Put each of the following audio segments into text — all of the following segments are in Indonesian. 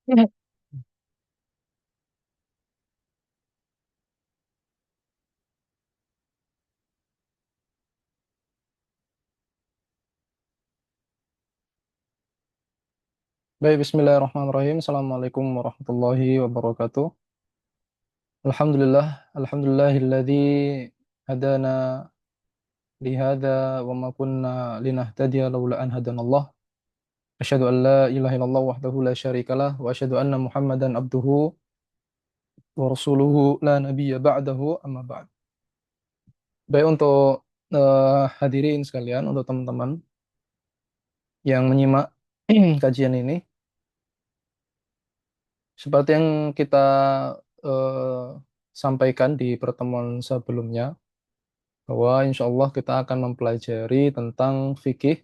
Baik, bismillahirrahmanirrahim. Assalamualaikum warahmatullahi wabarakatuh. Alhamdulillah, alhamdulillahilladzi hadana lihada wa ma kunna linahtadiya laula an hadanallah. Asyhadu an la ilaha illallah wahdahu la syarikalah wa asyhadu anna Muhammadan abduhu wa rasuluhu la nabiyya ba'dahu amma ba'd. Baik untuk hadirin sekalian, untuk teman-teman yang menyimak kajian ini, seperti yang kita eh, sampaikan di pertemuan sebelumnya, bahwa insya Allah kita akan mempelajari tentang fikih,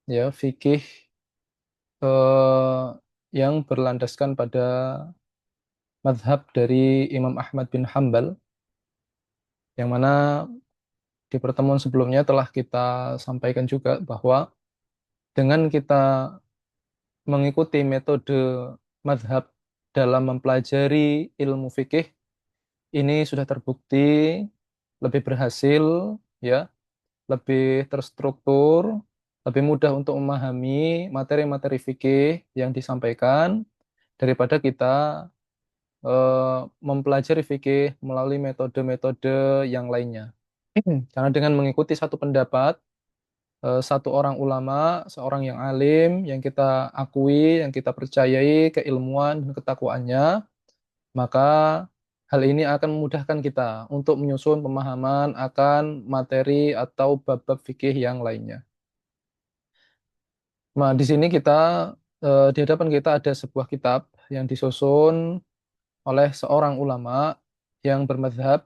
ya fikih yang berlandaskan pada madhab dari Imam Ahmad bin Hambal, yang mana di pertemuan sebelumnya telah kita sampaikan juga bahwa dengan kita mengikuti metode madhab dalam mempelajari ilmu fikih ini sudah terbukti lebih berhasil, ya, lebih terstruktur, lebih mudah untuk memahami materi-materi fikih yang disampaikan daripada kita mempelajari fikih melalui metode-metode yang lainnya. Karena dengan mengikuti satu pendapat, satu orang ulama, seorang yang alim, yang kita akui, yang kita percayai keilmuan dan ketakwaannya, maka hal ini akan memudahkan kita untuk menyusun pemahaman akan materi atau bab-bab fikih yang lainnya. Nah, di sini kita di hadapan kita ada sebuah kitab yang disusun oleh seorang ulama yang bermadhab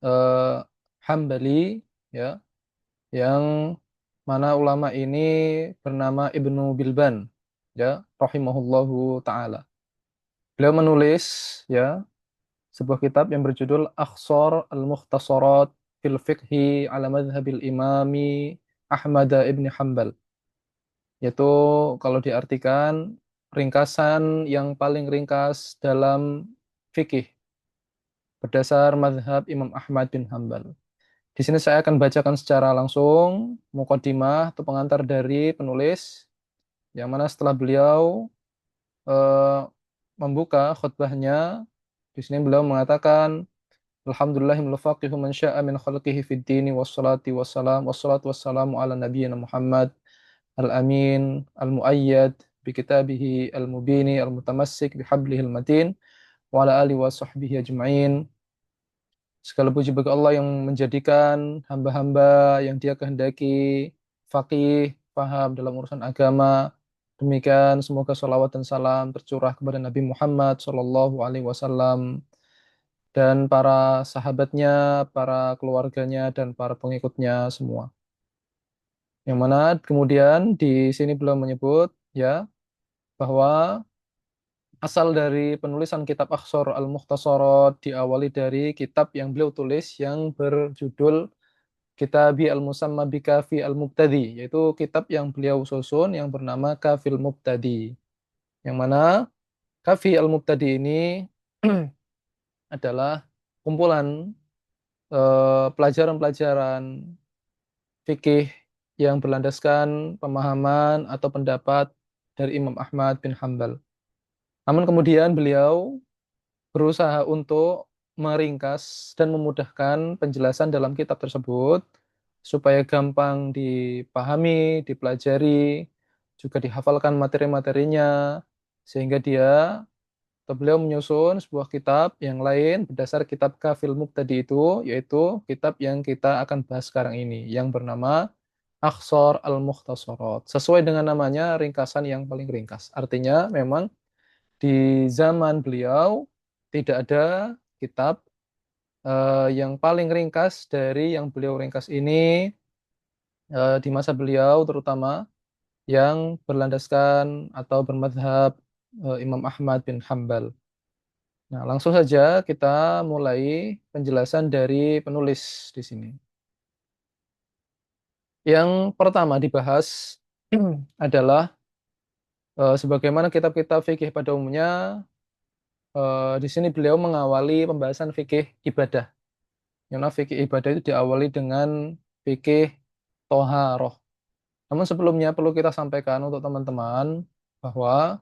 eh, Hambali, ya, yang mana ulama ini bernama Ibnu Bilban, ya, rahimahullahu taala. Beliau menulis, ya, sebuah kitab yang berjudul Akhsar Al-Mukhtasarat fil Fiqhi ala Madhhabil Imami Ahmad ibn Hambal. Yaitu kalau diartikan ringkasan yang paling ringkas dalam fikih berdasar madhab Imam Ahmad bin Hambal. Di sini saya akan bacakan secara langsung mukadimah atau pengantar dari penulis, yang mana setelah beliau eh, membuka khutbahnya, di sini beliau mengatakan Alhamdulillahil faqihu man syaa min khalqihi fid dini wassalatu wassalamu ala nabiyyina Muhammad al-amin al-muayyad bi kitabihi al-mubini al-mutamassik bi hablihil matin wa ala alihi wa sahbihi ajma'in. Segala puji bagi Allah yang menjadikan hamba-hamba yang Dia kehendaki faqih, paham dalam urusan agama. Demikian semoga salawat dan salam tercurah kepada Nabi Muhammad sallallahu alaihi wasallam dan para sahabatnya, para keluarganya dan para pengikutnya semua. Yang mana kemudian di sini beliau menyebut, ya, bahwa asal dari penulisan kitab Akhsar Al-Mukhtasarat diawali dari kitab yang beliau tulis yang berjudul Kitabi Al-Musamma bi Kafi Al-Mubtadi, yaitu kitab yang beliau susun yang bernama Kafil Mubtadi. Yang mana Kafi Al-Mubtadi ini adalah kumpulan pelajaran-pelajaran fikih yang berlandaskan pemahaman atau pendapat dari Imam Ahmad bin Hambal. Namun kemudian beliau berusaha untuk meringkas dan memudahkan penjelasan dalam kitab tersebut supaya gampang dipahami, dipelajari, juga dihafalkan materi-materinya, sehingga beliau menyusun sebuah kitab yang lain berdasar kitab Kafil Muqtadi itu, yaitu kitab yang kita akan bahas sekarang ini, yang bernama Akhsar Al-Mukhtasarat. Sesuai dengan namanya, ringkasan yang paling ringkas. Artinya memang di zaman beliau tidak ada kitab yang paling ringkas dari yang beliau ringkas ini di masa beliau, terutama yang berlandaskan atau bermadhab Imam Ahmad bin Hambal. Nah, langsung saja kita mulai penjelasan dari penulis di sini. Yang pertama dibahas adalah Sebagaimana kitab-kitab fikih pada umumnya, di sini beliau mengawali pembahasan fikih ibadah. Yang mana fikih ibadah itu diawali dengan fikih toharoh. Namun sebelumnya perlu kita sampaikan untuk teman-teman bahwa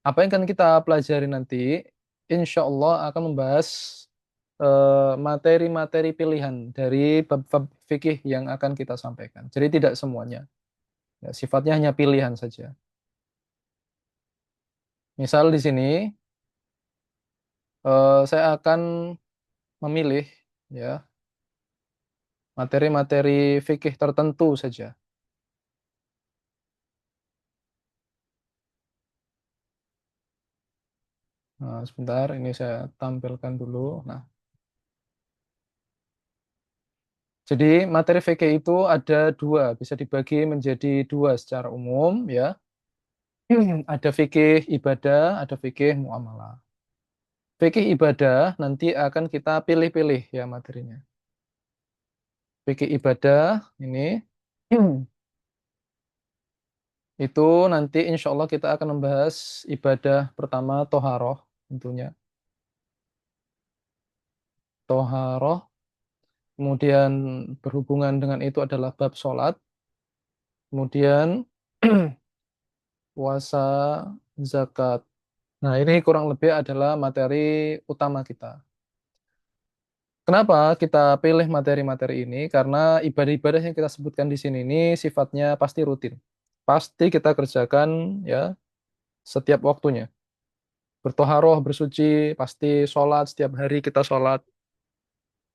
apa yang akan kita pelajari nanti, insya Allah akan membahas materi-materi pilihan dari bab-bab fikih yang akan kita sampaikan. Jadi tidak semuanya, ya, sifatnya hanya pilihan saja. Misal di sini saya akan memilih ya materi-materi fikih tertentu saja. Nah, sebentar, ini saya tampilkan dulu. Nah, jadi materi fikih itu ada dua, bisa dibagi menjadi dua secara umum ya. Ada fikih ibadah, ada fikih muamalah. Fikih ibadah nanti akan kita pilih-pilih ya materinya. Fikih ibadah ini itu nanti insya Allah kita akan membahas ibadah pertama toharoh tentunya. Toharoh, kemudian berhubungan dengan itu adalah bab sholat, kemudian puasa, zakat. Nah, ini kurang lebih adalah materi utama kita. Kenapa kita pilih materi-materi ini? Karena ibadah-ibadah yang kita sebutkan di sini ini sifatnya pasti rutin. Pasti kita kerjakan ya setiap waktunya. Bertoharoh, bersuci, pasti sholat, setiap hari kita sholat.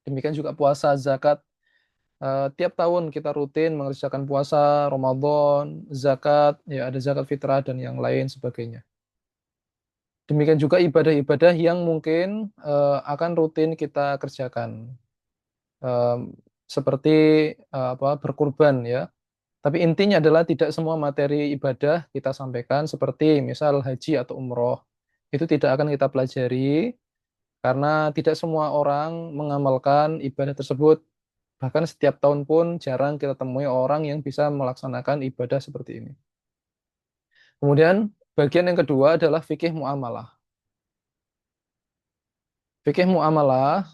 Demikian juga puasa, zakat. Tiap tahun kita rutin mengerjakan puasa, Ramadan, zakat, ya ada zakat fitrah dan yang lain sebagainya. Demikian juga ibadah-ibadah yang mungkin akan rutin kita kerjakan. Em, Seperti apa berkurban ya. Tapi intinya adalah tidak semua materi ibadah kita sampaikan seperti misal haji atau umroh. Itu tidak akan kita pelajari karena tidak semua orang mengamalkan ibadah tersebut. Bahkan setiap tahun pun jarang kita temui orang yang bisa melaksanakan ibadah seperti ini. Kemudian bagian yang kedua adalah fikih muamalah. Fikih muamalah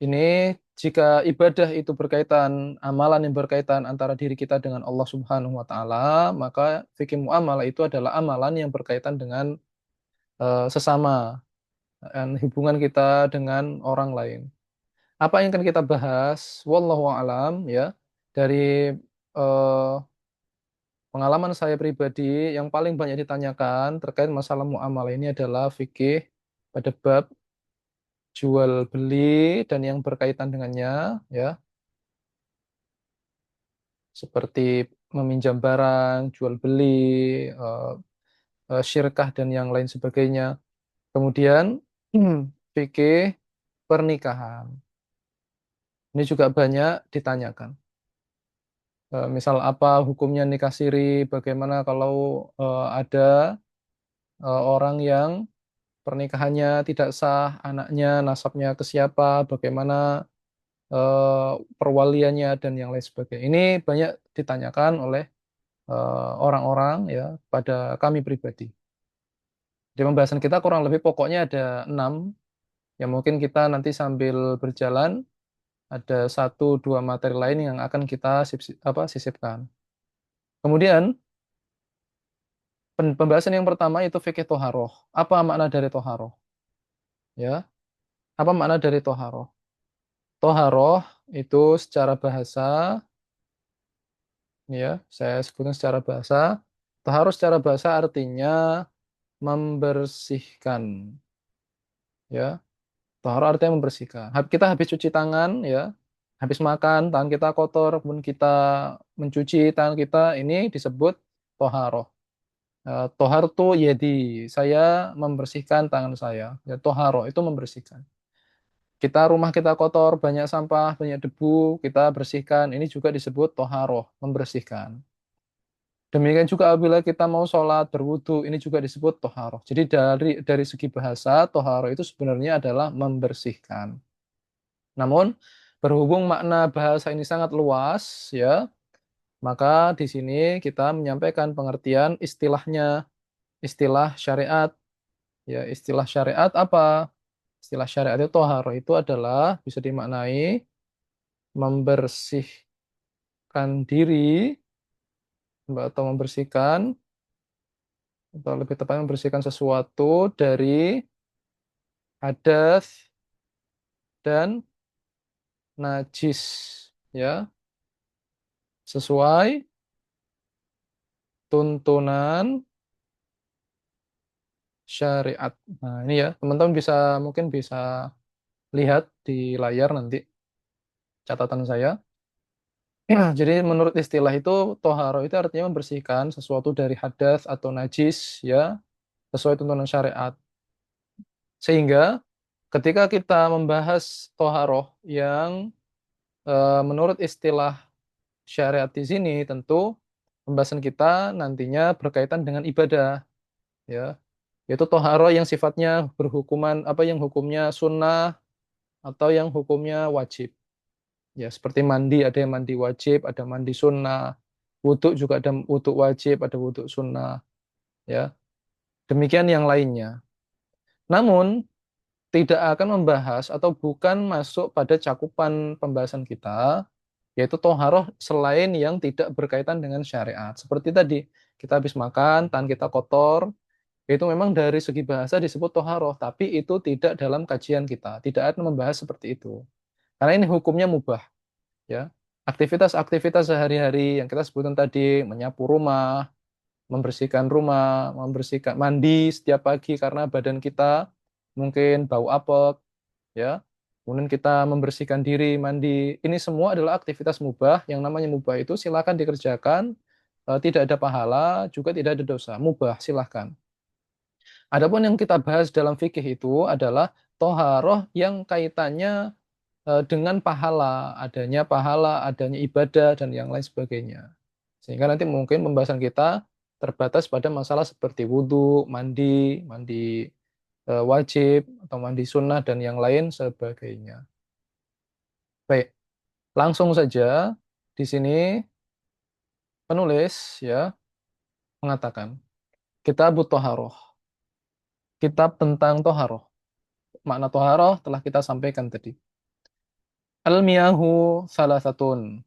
ini jika ibadah itu berkaitan, amalan yang berkaitan antara diri kita dengan Allah Subhanahu wa taala, maka fikih muamalah itu adalah amalan yang berkaitan dengan sesama dan hubungan kita dengan orang lain. Apa yang akan kita bahas? Wallahu a'lam ya. Dari eh, pengalaman saya pribadi yang paling banyak ditanyakan terkait masalah muamalah ini adalah fikih pada bab jual beli dan yang berkaitan dengannya ya. Seperti meminjam barang, jual beli, eh, syirkah dan yang lain sebagainya. Kemudian fikih pernikahan. Ini juga banyak ditanyakan. Misal apa hukumnya nikah siri, bagaimana kalau ada orang yang pernikahannya tidak sah, anaknya nasabnya ke siapa, bagaimana perwaliannya dan yang lain sebagainya. Ini banyak ditanyakan oleh orang-orang ya pada kami pribadi. Di pembahasan kita kurang lebih pokoknya ada 6 yang mungkin kita nanti sambil berjalan ada satu dua materi lain yang akan kita sisipkan. Kemudian pembahasan yang pertama itu fikih toharoh. Apa makna dari toharoh? Ya, apa makna dari toharoh? Toharoh itu secara bahasa, ya, saya sebutkan secara bahasa. Toharoh secara bahasa artinya membersihkan, ya. Toharoh artinya membersihkan. Kita habis cuci tangan, ya, habis makan, tangan kita kotor, kemudian kita mencuci tangan kita, ini disebut toharoh. Tohar tuh yedi, saya membersihkan tangan saya. Ya, toharoh itu membersihkan. Rumah kita kotor, banyak sampah, banyak debu, kita bersihkan. Ini juga disebut toharoh, membersihkan. Demikian juga apabila kita mau sholat, berwudu, ini juga disebut toharoh. Jadi dari segi bahasa, toharoh itu sebenarnya adalah membersihkan. Namun, berhubung makna bahasa ini sangat luas, ya, Maka di sini kita menyampaikan pengertian istilahnya, istilah syariat. Ya, istilah syariat apa? Istilah syariat itu toharo itu adalah bisa dimaknai membersihkan diri atau membersihkan atau lebih tepatnya membersihkan sesuatu dari hadas dan najis, ya, sesuai tuntunan syariat. Nah, ini ya, teman-teman bisa mungkin bisa lihat di layar nanti catatan saya. Jadi menurut istilah itu toharo itu artinya membersihkan sesuatu dari hadas atau najis, ya, sesuai tuntunan syariat. Sehingga ketika kita membahas toharoh yang menurut istilah syariat di sini, tentu pembahasan kita nantinya berkaitan dengan ibadah, ya, yaitu toharoh yang sifatnya berhukuman apa yang hukumnya sunnah atau yang hukumnya wajib. Ya, seperti mandi, ada yang mandi wajib, ada mandi sunnah. Wudhu juga ada wudhu wajib, ada wudhu sunnah. Ya, demikian yang lainnya. Namun, tidak akan membahas atau bukan masuk pada cakupan pembahasan kita, yaitu toharoh selain yang tidak berkaitan dengan syariat. Seperti tadi, kita habis makan, tangan kita kotor, itu memang dari segi bahasa disebut toharoh, tapi itu tidak dalam kajian kita. Tidak akan membahas seperti itu. Karena ini hukumnya mubah. Ya, aktivitas-aktivitas sehari-hari yang kita sebutkan tadi, menyapu rumah, membersihkan mandi setiap pagi karena badan kita mungkin bau apek, ya. Kemudian kita membersihkan diri, mandi. Ini semua adalah aktivitas mubah. Yang namanya mubah itu silakan dikerjakan, tidak ada pahala, juga tidak ada dosa. Mubah, silakan. Adapun yang kita bahas dalam fikih itu adalah toharoh yang kaitannya dengan pahala, adanya ibadah, dan yang lain sebagainya. Sehingga nanti mungkin pembahasan kita terbatas pada masalah seperti wudhu, mandi, mandi wajib, atau mandi sunnah, dan yang lain sebagainya. Baik, langsung saja di sini penulis ya mengatakan, Kitab Toharoh, kitab tentang toharoh. Makna toharoh telah kita sampaikan tadi. Al-miyahu salah satun.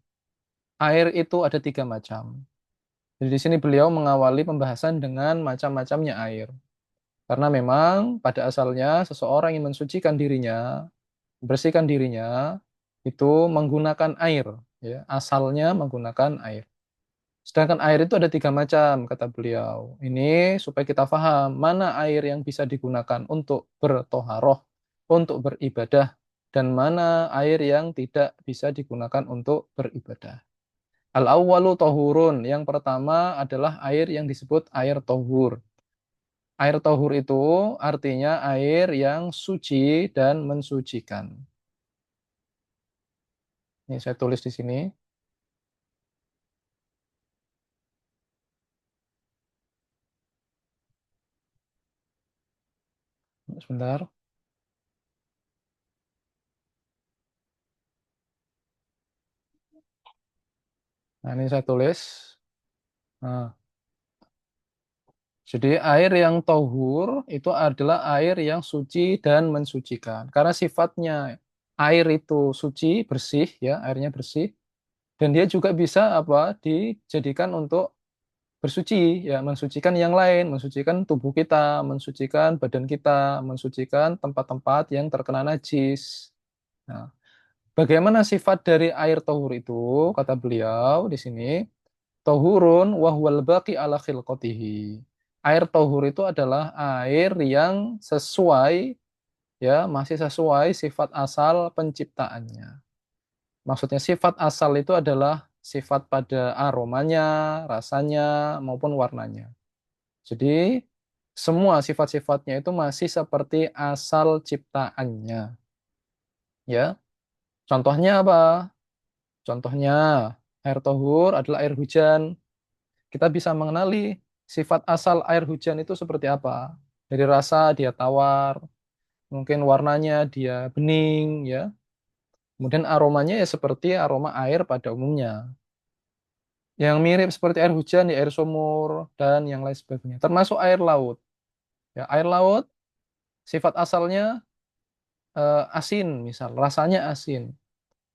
Air itu ada tiga macam. Jadi di sini beliau mengawali pembahasan dengan macam-macamnya air. Karena memang pada asalnya seseorang yang mensucikan dirinya, membersihkan dirinya, itu menggunakan air. Ya, asalnya menggunakan air. Sedangkan air itu ada tiga macam, kata beliau. Ini supaya kita paham mana air yang bisa digunakan untuk bertoharoh, untuk beribadah, dan mana air yang tidak bisa digunakan untuk beribadah. Al-awwalu tohurun. Yang pertama adalah air yang disebut air tohur. Air tohur itu artinya air yang suci dan mensucikan. Ini saya tulis di sini. Sebentar. Nah, ini saya tulis. Nah, jadi air yang tohur itu adalah air yang suci dan mensucikan. Karena sifatnya air itu suci, bersih, ya, airnya bersih. Dan dia juga bisa apa dijadikan untuk bersuci, ya, mensucikan yang lain, mensucikan tubuh kita, mensucikan badan kita, mensucikan tempat-tempat yang terkena najis. Nah, bagaimana sifat dari air tohur itu? Kata beliau di sini, tohurun wahwal baqi ala khilqatihi. Air tohur itu adalah air yang sesuai, ya, masih sesuai sifat asal penciptaannya. Maksudnya sifat asal itu adalah sifat pada aromanya, rasanya, maupun warnanya. Jadi semua sifat-sifatnya itu masih seperti asal ciptaannya. Ya, contohnya apa? Contohnya air tohur adalah air hujan. Kita bisa mengenali sifat asal air hujan itu seperti apa. Dari rasa dia tawar, mungkin warnanya dia bening, ya. Kemudian aromanya ya seperti aroma air pada umumnya. Yang mirip seperti air hujan, ya air sumur, dan yang lain sebagainya. Termasuk air laut. Ya, air laut, sifat asalnya asin, misal. Rasanya asin.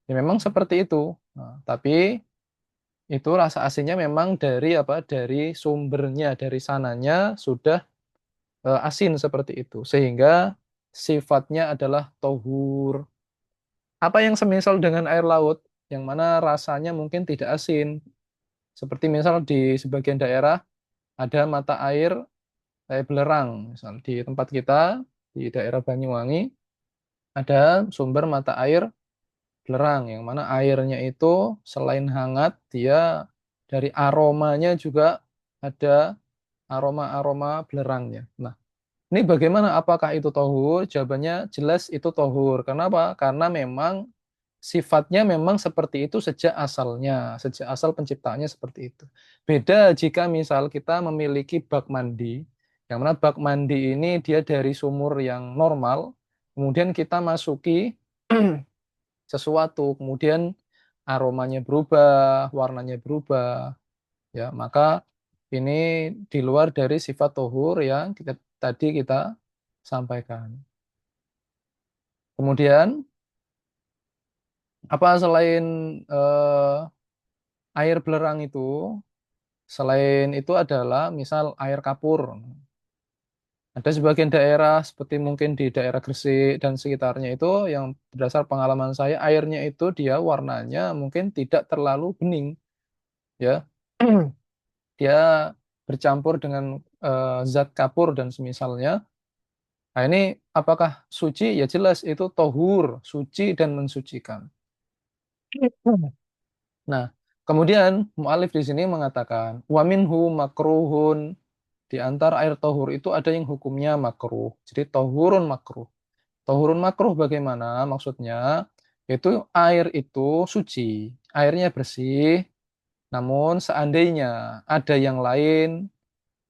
Ya memang seperti itu. Nah, tapi itu rasa asinnya memang dari apa? Dari sumbernya, dari sananya sudah asin seperti itu. Sehingga sifatnya adalah tohur. Apa yang semisal dengan air laut, yang mana rasanya mungkin tidak asin. Seperti misal di sebagian daerah ada mata air kayak belerang. Misal di tempat kita, di daerah Banyuwangi, ada sumber mata air belerang, yang mana airnya itu selain hangat, dia dari aromanya juga ada aroma-aroma belerangnya. Nah, ini bagaimana? Apakah itu tohur? Jawabannya jelas itu tohur. Kenapa? Karena memang sifatnya memang seperti itu sejak asalnya, sejak asal penciptaannya seperti itu. Beda jika misal kita memiliki bak mandi, yang mana bak mandi ini dia dari sumur yang normal, kemudian kita masuki sesuatu, kemudian aromanya berubah, warnanya berubah, ya maka ini di luar dari sifat tohur yang tadi kita sampaikan. Kemudian apa selain eh, air belerang itu, selain itu adalah misal air kapur. Ada sebagian daerah seperti mungkin di daerah Gresik dan sekitarnya itu yang berdasar pengalaman saya airnya itu dia warnanya mungkin tidak terlalu bening, ya. Dia bercampur dengan zat kapur dan semisalnya. Nah, ini apakah suci? Ya jelas itu tohur, suci dan mensucikan. Nah, kemudian mu'alif di sini mengatakan wa minhu makruhun, di antara air tohur itu ada yang hukumnya makruh. Jadi tohurun makruh. Tohurun makruh bagaimana? Maksudnya yaitu air itu suci, airnya bersih, namun seandainya ada yang lain,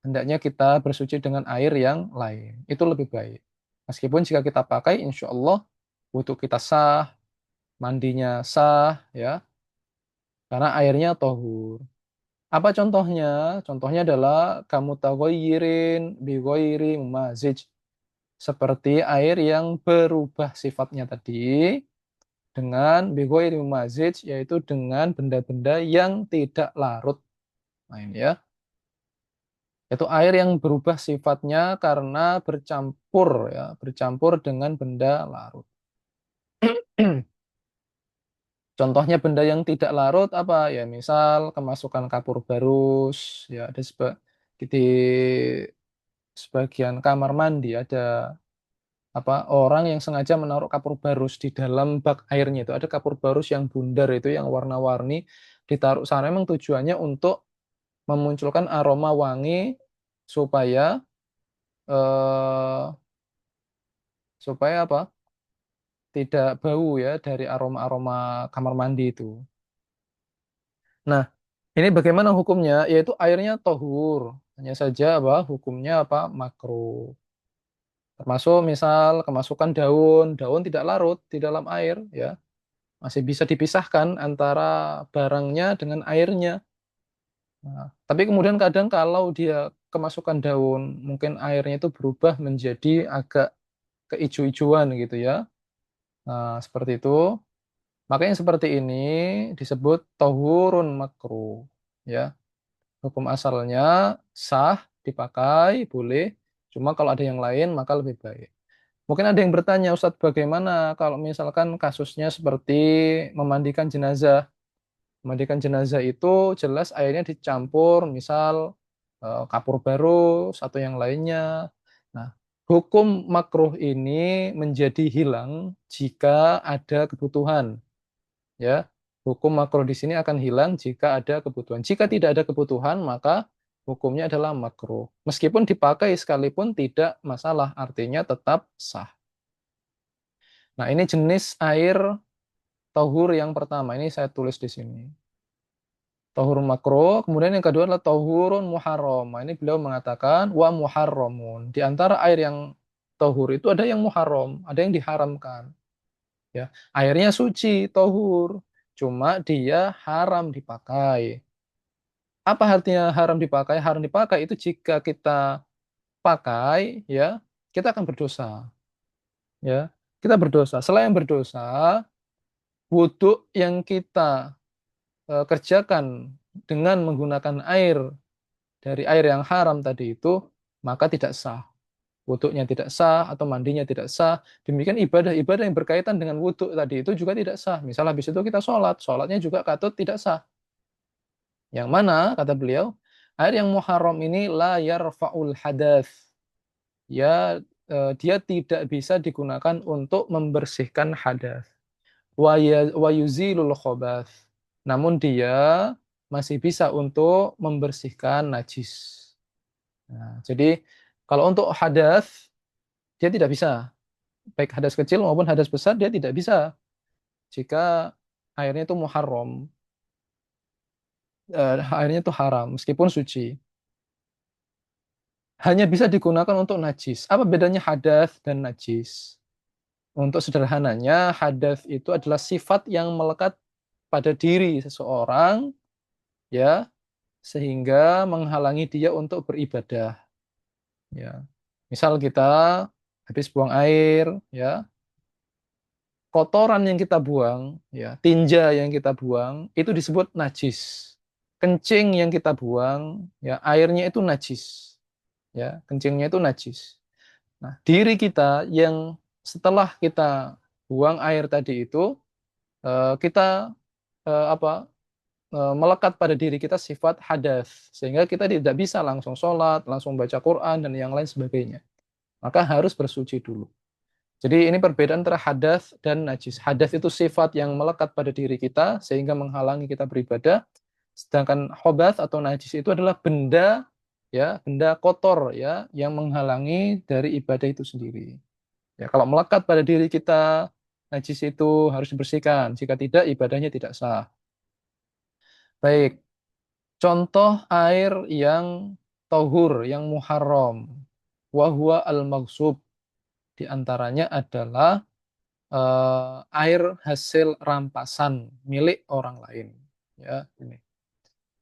hendaknya kita bersuci dengan air yang lain. Itu lebih baik. Meskipun jika kita pakai, insya Allah wudhu kita sah, mandinya sah, ya, karena airnya tohur. Apa contohnya? Contohnya adalah kamu tagoyirin bigoyiri mazij. Seperti air yang berubah sifatnya tadi dengan bigoyiri mazij, yaitu dengan benda-benda yang tidak larut. Nah, ini ya. Itu air yang berubah sifatnya karena bercampur ya, bercampur dengan benda larut. Contohnya benda yang tidak larut apa ya? Misal kemasukan kapur barus ya ada di sebagian kamar mandi ada apa orang yang sengaja menaruh kapur barus di dalam bak airnya itu ada kapur barus yang bundar itu yang warna-warni ditaruh sana memang tujuannya untuk memunculkan aroma wangi supaya eh, supaya apa? Tidak bau ya dari aroma-aroma kamar mandi itu. Nah, ini bagaimana hukumnya? Yaitu airnya tohur. Hanya saja apa hukumnya apa makruh. Termasuk misal kemasukan daun, daun tidak larut di dalam air ya. Masih bisa dipisahkan antara barangnya dengan airnya. Nah, tapi kemudian kadang kalau dia kemasukan daun, mungkin airnya itu berubah menjadi agak keijo-ijoan gitu ya. Nah, seperti itu. Makanya seperti ini disebut tohurun makruh. Ya, hukum asalnya sah, dipakai, boleh. Cuma kalau ada yang lain maka lebih baik. Mungkin ada yang bertanya, Ustadz, bagaimana kalau misalkan kasusnya seperti memandikan jenazah? Memandikan jenazah itu jelas airnya dicampur, misal kapur barus atau yang lainnya. Nah, hukum makruh ini menjadi hilang jika ada kebutuhan. Ya, hukum makruh di sini akan hilang jika ada kebutuhan. Jika tidak ada kebutuhan, maka hukumnya adalah makruh. Meskipun dipakai sekalipun tidak masalah, artinya tetap sah. Nah, ini jenis air tohur yang pertama. Ini saya tulis di sini. Tohur makruh. Kemudian yang kedua adalah tohurun muharram. Nah, ini beliau mengatakan wa muharramun. Di antara air yang tohur itu ada yang muharram, ada yang diharamkan. Ya, airnya suci, tohur. Cuma dia haram dipakai. Apa artinya haram dipakai? Haram dipakai itu jika kita pakai, ya, kita akan berdosa, ya. Kita berdosa. Selain berdosa, wudhu yang kita kerjakan dengan menggunakan air dari air yang haram tadi itu, maka tidak sah. Wudhunya tidak sah atau mandinya tidak sah. Demikian ibadah-ibadah yang berkaitan dengan wudhu tadi itu juga tidak sah. Misal habis itu kita sholat, sholatnya juga katut tidak sah. Yang mana, kata beliau, air yang muharram ini la yarfa'ul hadas. Ya, dia tidak bisa digunakan untuk membersihkan hadas. Wa yuzilul khobath. Namun dia masih bisa untuk membersihkan najis. Nah, jadi kalau untuk hadas, dia tidak bisa. Baik hadas kecil maupun hadas besar, dia tidak bisa. Jika airnya itu muharram, airnya itu haram, meskipun suci. Hanya bisa digunakan untuk najis. Apa bedanya hadas dan najis? Untuk sederhananya, hadas itu adalah sifat yang melekat pada diri seseorang, ya, sehingga menghalangi dia untuk beribadah, ya. Misal kita habis buang air, ya, kotoran yang kita buang, ya, tinja yang kita buang itu disebut najis. Kencing yang kita buang, ya, airnya itu najis, ya, kencingnya itu najis. Nah, diri kita yang setelah kita buang air tadi itu, kita apa, melekat pada diri kita sifat hadas, sehingga kita tidak bisa langsung sholat, langsung baca Quran dan yang lain sebagainya. Maka harus bersuci dulu. Jadi ini perbedaan antara hadas dan najis. Hadas itu sifat yang melekat pada diri kita sehingga menghalangi kita beribadah. Sedangkan khobath atau najis itu adalah benda, ya, benda kotor, ya, yang menghalangi dari ibadah itu sendiri. Ya, kalau melekat pada diri kita, najis itu harus dibersihkan. Jika tidak, ibadahnya tidak sah. Baik, contoh air yang tohur, yang muharram. Wahwa al-maghsub. Di antaranya adalah air hasil rampasan milik orang lain. Ya, ini.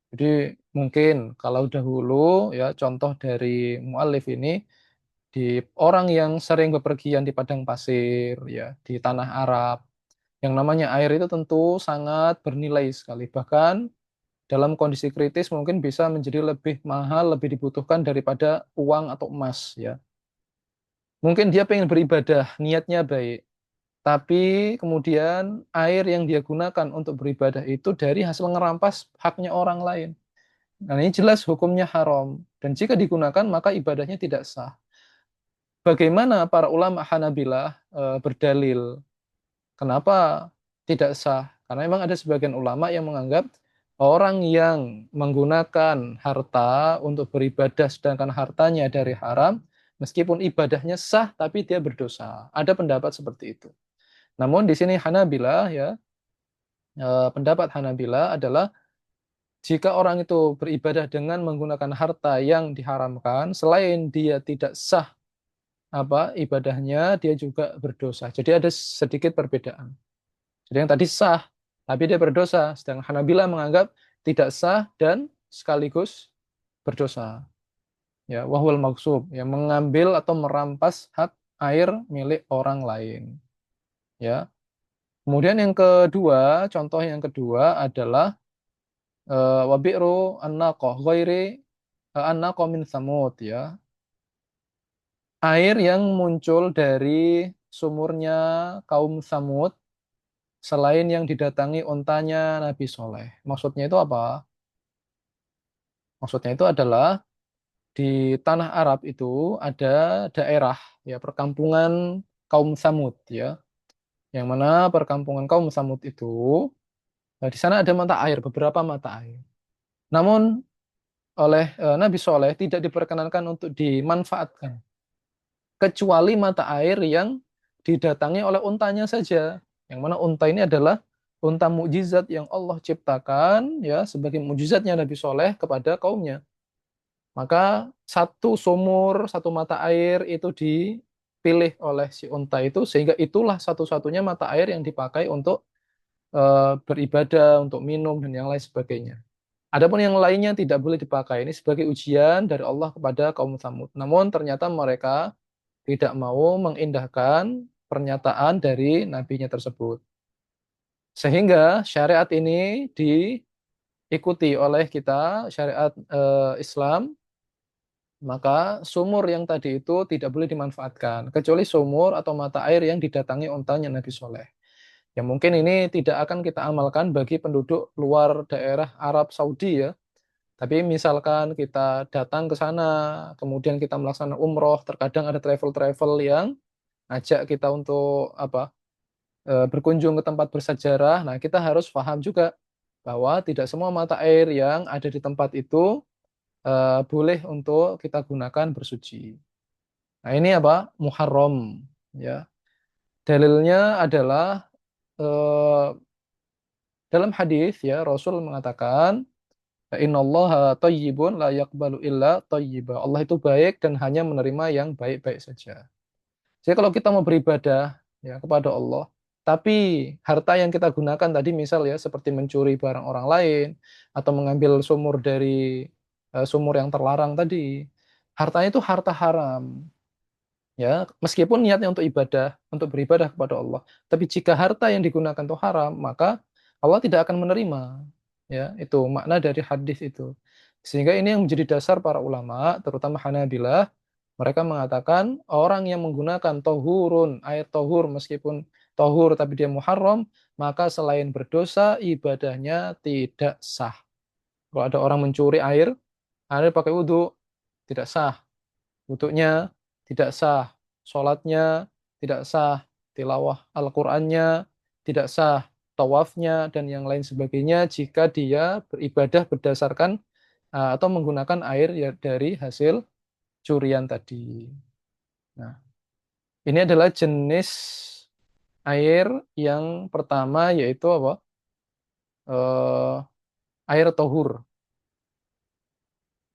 Jadi mungkin kalau dahulu, ya, contoh dari muallif ini di orang yang sering bepergian di padang pasir, ya, di tanah Arab, yang namanya air itu tentu sangat bernilai sekali. Bahkan dalam kondisi kritis mungkin bisa menjadi lebih mahal, lebih dibutuhkan daripada uang atau emas, ya. Mungkin dia pengen beribadah, niatnya baik, tapi kemudian air yang dia gunakan untuk beribadah itu dari hasil ngerampas haknya orang lain. Nah, ini jelas hukumnya haram. Dan jika digunakan, maka ibadahnya tidak sah. Bagaimana para ulama Hanabilah berdalil? Kenapa tidak sah? Karena memang ada sebagian ulama yang menganggap orang yang menggunakan harta untuk beribadah sedangkan hartanya dari haram, meskipun ibadahnya sah, tapi dia berdosa. Ada pendapat seperti itu. Namun di sini Hanabilah, ya, pendapat Hanabilah adalah jika orang itu beribadah dengan menggunakan harta yang diharamkan, selain dia tidak sah apa ibadahnya, dia juga berdosa. Jadi ada sedikit perbedaan. Jadi yang tadi sah, tapi dia berdosa. Sedangkan Hanabilah menganggap tidak sah dan sekaligus berdosa. Ya, wahwal maksub, yang mengambil atau merampas hak air milik orang lain. Ya. Kemudian yang kedua, contoh yang kedua adalah wabi'ru an-naqah ghairi an-naqah min samud, ya. Air yang muncul dari sumurnya kaum Samud selain yang didatangi untanya Nabi Soleh. Maksudnya itu apa? Maksudnya itu adalah di tanah Arab itu ada daerah, ya, perkampungan kaum Samud, ya. Yang mana perkampungan kaum Samud itu, di sana ada mata air, beberapa mata air. Namun oleh Nabi Soleh tidak diperkenankan untuk dimanfaatkan kecuali mata air yang didatangi oleh untanya saja. Yang mana unta ini adalah unta mukjizat yang Allah ciptakan, ya, sebagai mukjizatnya Nabi Soleh kepada kaumnya. Maka satu sumur, satu mata air itu dipilih oleh si unta itu sehingga itulah satu-satunya mata air yang dipakai untuk beribadah, untuk minum dan yang lain sebagainya. Adapun yang lainnya tidak boleh dipakai. Ini sebagai ujian dari Allah kepada kaum Tsamud. Namun ternyata mereka tidak mau mengindahkan pernyataan dari nabinya tersebut. Sehingga syariat ini diikuti oleh kita, syariat Islam, maka sumur yang tadi itu tidak boleh dimanfaatkan, kecuali sumur atau mata air yang didatangi untanya Nabi Soleh. Ya mungkin ini tidak akan kita amalkan bagi penduduk luar daerah Arab Saudi ya. Tapi misalkan kita datang ke sana, kemudian kita melaksanakan umroh, terkadang ada travel-travel yang ajak kita untuk berkunjung ke tempat bersejarah. Nah, kita harus paham juga bahwa tidak semua mata air yang ada di tempat itu boleh untuk kita gunakan bersuci. Nah, ini apa? Muharram, ya. Dalilnya adalah eh, dalam hadis ya Rasul mengatakan innallaha thayyibun la yaqbalu illa thayyiba. Allah itu baik dan hanya menerima yang baik-baik saja. Jadi kalau kita mau beribadah ya kepada Allah, tapi harta yang kita gunakan tadi misal ya seperti mencuri barang orang lain atau mengambil sumur dari sumur yang terlarang tadi, hartanya itu harta haram. Ya, meskipun niatnya untuk ibadah, untuk beribadah kepada Allah, tapi jika harta yang digunakan itu haram, maka Allah tidak akan menerima. Ya, itu makna dari hadis itu. Sehingga ini yang menjadi dasar para ulama, terutama Hanabilah, mereka mengatakan orang yang menggunakan tohurun, air tohur meskipun tohur tapi dia muharram, maka selain berdosa, ibadahnya tidak sah. Kalau ada orang mencuri air pakai wudhu, tidak sah. Wudhunya tidak sah, sholatnya tidak sah, tilawah Al-Qur'annya tidak sah, tawafnya dan yang lain sebagainya jika dia beribadah berdasarkan atau menggunakan air ya dari hasil curian tadi. Nah, ini adalah jenis air yang pertama yaitu apa? Eh, air tohur.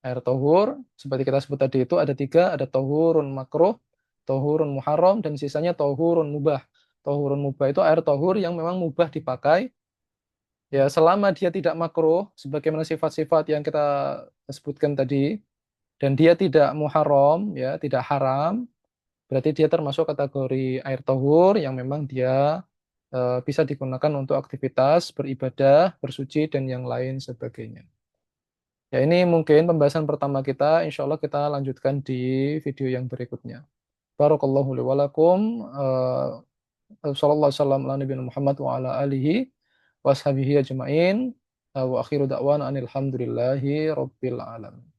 Air tohur, seperti kita sebut tadi itu ada tiga, ada tohurun makruh, tohurun muharram, dan sisanya tohurun mubah. Tohurun mubah itu air tohur yang memang mubah dipakai, ya selama dia tidak makruh, sebagaimana sifat-sifat yang kita sebutkan tadi, dan dia tidak muharram, ya tidak haram, berarti dia termasuk kategori air tohur yang memang dia bisa digunakan untuk aktivitas beribadah, bersuci, dan yang lain sebagainya. Ya, ini mungkin pembahasan pertama kita. Insya Allah kita lanjutkan di video yang berikutnya. Barakallahu li wa lakum. Sallallahu alaihi wasallam ala nabiyina Muhammad wa ala alihi wa ashabihi ajma'in. Wa akhiru da'wana anil hamdulillahi rabbil alamin.